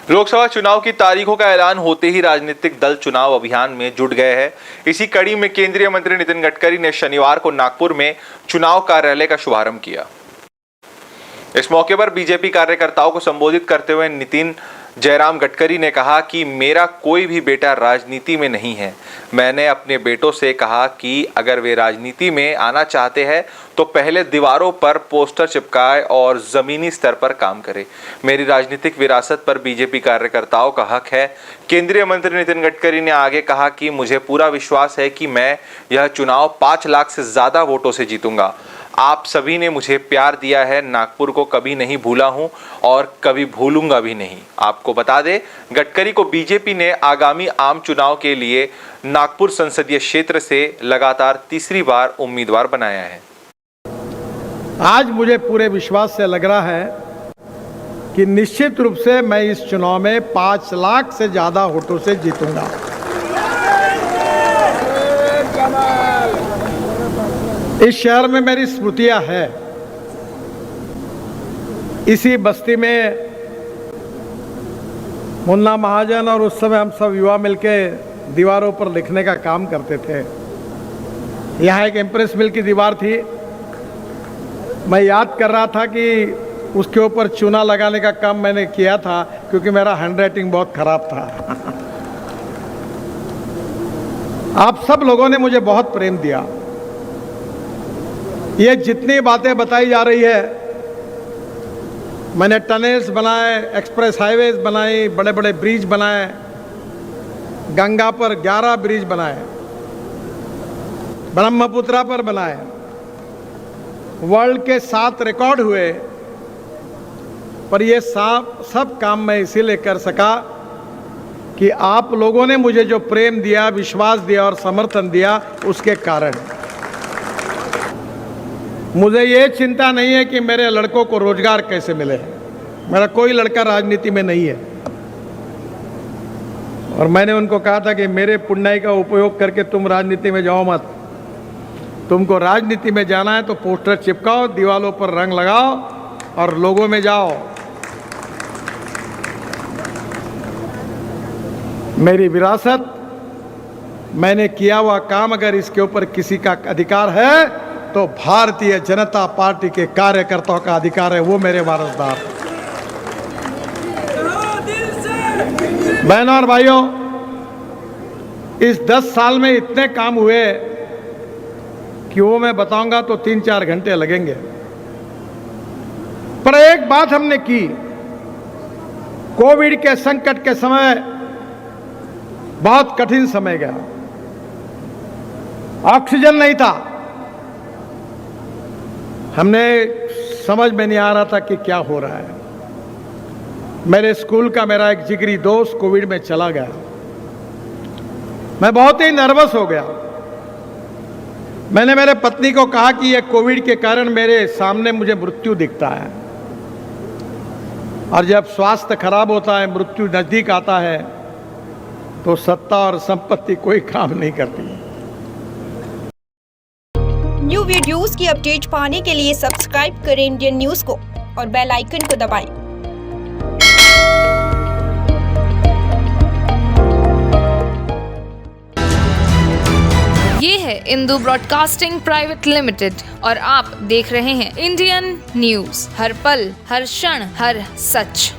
लोकसभा चुनाव की तारीखों का ऐलान होते ही राजनीतिक दल चुनाव अभियान में जुट गए हैं। इसी कड़ी में केंद्रीय मंत्री नितिन गडकरी ने शनिवार को नागपुर में चुनाव कार्यालय का शुभारंभ किया। इस मौके पर बीजेपी कार्यकर्ताओं को संबोधित करते हुए नितिन जयराम गडकरी ने कहा कि मेरा कोई भी बेटा राजनीति में नहीं है। मैंने अपने बेटों से कहा कि अगर वे राजनीति में आना चाहते हैं तो पहले दीवारों पर पोस्टर चिपकाए और जमीनी स्तर पर काम करें। मेरी राजनीतिक विरासत पर बीजेपी कार्यकर्ताओं का हक है। केंद्रीय मंत्री नितिन गडकरी ने आगे कहा कि मुझे पूरा विश्वास है कि मैं यह चुनाव 5 लाख से ज्यादा वोटों से जीतूंगा। आप सभी ने मुझे प्यार दिया है, नागपुर को कभी नहीं भूला हूं और कभी भूलूंगा भी नहीं। आपको बता दें, गडकरी को बीजेपी ने आगामी आम चुनाव के लिए नागपुर संसदीय क्षेत्र से लगातार तीसरी बार उम्मीदवार बनाया है। आज मुझे पूरे विश्वास से लग रहा है कि निश्चित रूप से मैं इस चुनाव में 5 लाख से ज्यादा वोटों से जीतूंगा। इस शहर में मेरी स्मृतियां हैं। इसी बस्ती में मुन्ना महाजन और उस समय हम सब युवा मिलके दीवारों पर लिखने का काम करते थे। यहाँ एक इम्प्रेस मिल की दीवार थी। मैं याद कर रहा था कि उसके ऊपर चूना लगाने का काम मैंने किया था क्योंकि मेरा हैंडराइटिंग बहुत खराब था। आप सब लोगों ने मुझे बहुत प्रेम दिया। ये जितनी बातें बताई जा रही है, मैंने टनल्स बनाए, एक्सप्रेस हाईवेज बनाई, बड़े बड़े ब्रिज बनाए, गंगा पर 11 ब्रिज बनाए, ब्रह्मपुत्रा पर बनाए, वर्ल्ड के 7 रिकॉर्ड हुए। पर ये सब काम मैं इसीलिए कर सका कि आप लोगों ने मुझे जो प्रेम दिया, विश्वास दिया और समर्थन दिया, उसके कारण। मुझे ये चिंता नहीं है कि मेरे लड़कों को रोजगार कैसे मिले। मेरा कोई लड़का राजनीति में नहीं है और मैंने उनको कहा था कि मेरे पुण्याई का उपयोग करके तुम राजनीति में जाओ मत। तुमको राजनीति में जाना है तो पोस्टर चिपकाओ, दीवालों पर रंग लगाओ और लोगों में जाओ। मेरी विरासत, मैंने किया हुआ काम, अगर इसके ऊपर किसी का अधिकार है तो भारतीय जनता पार्टी के कार्यकर्ताओं का अधिकार है, वो मेरे वारसदार। बहनों और भाइयों, इस 10 साल में इतने काम हुए कि वो मैं बताऊंगा तो 3-4 घंटे लगेंगे। पर एक बात हमने की, कोविड के संकट के समय बहुत कठिन समय गया, ऑक्सीजन नहीं था। हमने समझ में नहीं आ रहा था कि क्या हो रहा है। मेरे स्कूल का मेरा एक जिगरी दोस्त कोविड में चला गया। मैं बहुत ही नर्वस हो गया। मैंने मेरे पत्नी को कहा कि ये कोविड के कारण मेरे सामने मुझे मृत्यु दिखता है और जब स्वास्थ्य खराब होता है, मृत्यु नजदीक आता है तो सत्ता और संपत्ति कोई काम नहीं करती। न्यू वीडियोस की अपडेट पाने के लिए सब्सक्राइब करें इंडियन न्यूज़ को और बेल आइकन को दबाएं। ये है इंदू ब्रॉडकास्टिंग प्राइवेट लिमिटेड और आप देख रहे हैं इंडियन न्यूज़, हर पल, हर क्षण, हर सच।